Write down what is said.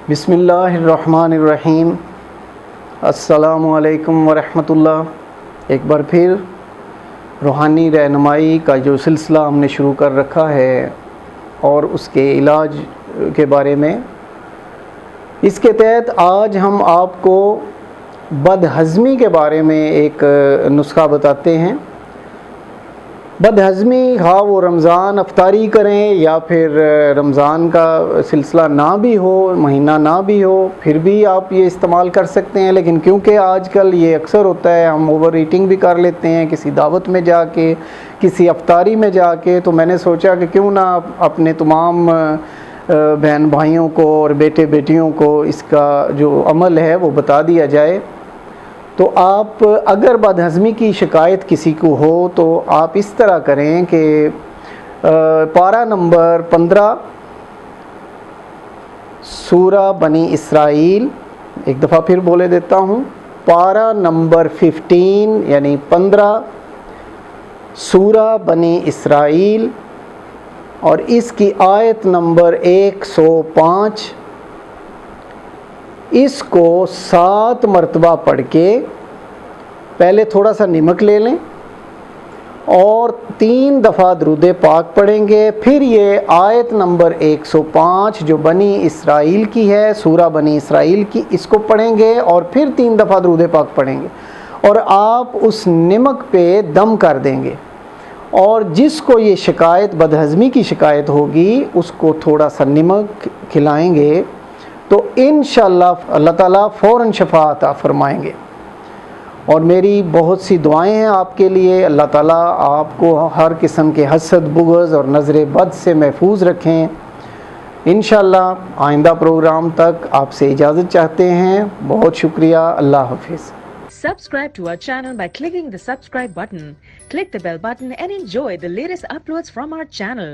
بسم اللہ الرحمن الرحیم۔ السلام علیکم ورحمۃ اللہ۔ ایک بار پھر روحانی رہنمائی کا جو سلسلہ ہم نے شروع کر رکھا ہے اور اس کے علاج کے بارے میں، اس کے تحت آج ہم آپ کو بد ہضمی کے بارے میں ایک نسخہ بتاتے ہیں۔ بد ہضمی خواہ وہ رمضان افطاری کریں یا پھر رمضان کا سلسلہ نہ بھی ہو، مہینہ نہ بھی ہو، پھر بھی آپ یہ استعمال کر سکتے ہیں۔ لیکن کیونکہ آج کل یہ اکثر ہوتا ہے، ہم اوور ایٹنگ بھی کر لیتے ہیں کسی دعوت میں جا کے، کسی افطاری میں جا کے، تو میں نے سوچا کہ کیوں نہ اپنے تمام بہن بھائیوں کو اور بیٹے بیٹیوں کو اس کا جو عمل ہے وہ بتا دیا جائے۔ تو آپ اگر بد ہضمی کی شکایت کسی کو ہو تو آپ اس طرح کریں کہ پارہ نمبر 15 سورہ بنی اسرائیل، ایک دفعہ پھر بولے دیتا ہوں، پارہ نمبر 15 یعنی 15 سورہ بنی اسرائیل اور اس کی آیت نمبر 105، اس کو 7 مرتبہ پڑھ کے پہلے تھوڑا سا نمک لے لیں اور 3 دفعہ درود پاک پڑھیں گے۔ پھر یہ آیت نمبر 105 جو بنی اسرائیل کی ہے، سورہ بنی اسرائیل کی، اس کو پڑھیں گے اور پھر 3 دفعہ درود پاک پڑھیں گے اور آپ اس نمک پہ دم کر دیں گے۔ اور جس کو یہ شکایت بد ہضمی کی شکایت ہوگی اس کو تھوڑا سا نمک کھلائیں گے تو انشاءاللہ اللہ تعالیٰ فوراً شفا عطا فرمائیں گے۔ اور میری بہت سی دعائیں ہیں آپ کے لیے، اللہ تعالیٰ آپ کو ہر قسم کے حسد، بغض اور نظر بد سے محفوظ رکھیں۔ انشاءاللہ آئندہ پروگرام تک آپ سے اجازت چاہتے ہیں۔ بہت شکریہ، اللہ حافظ۔ Subscribe to our channel by clicking the subscribe button. Click the bell button and enjoy the latest uploads from our channel.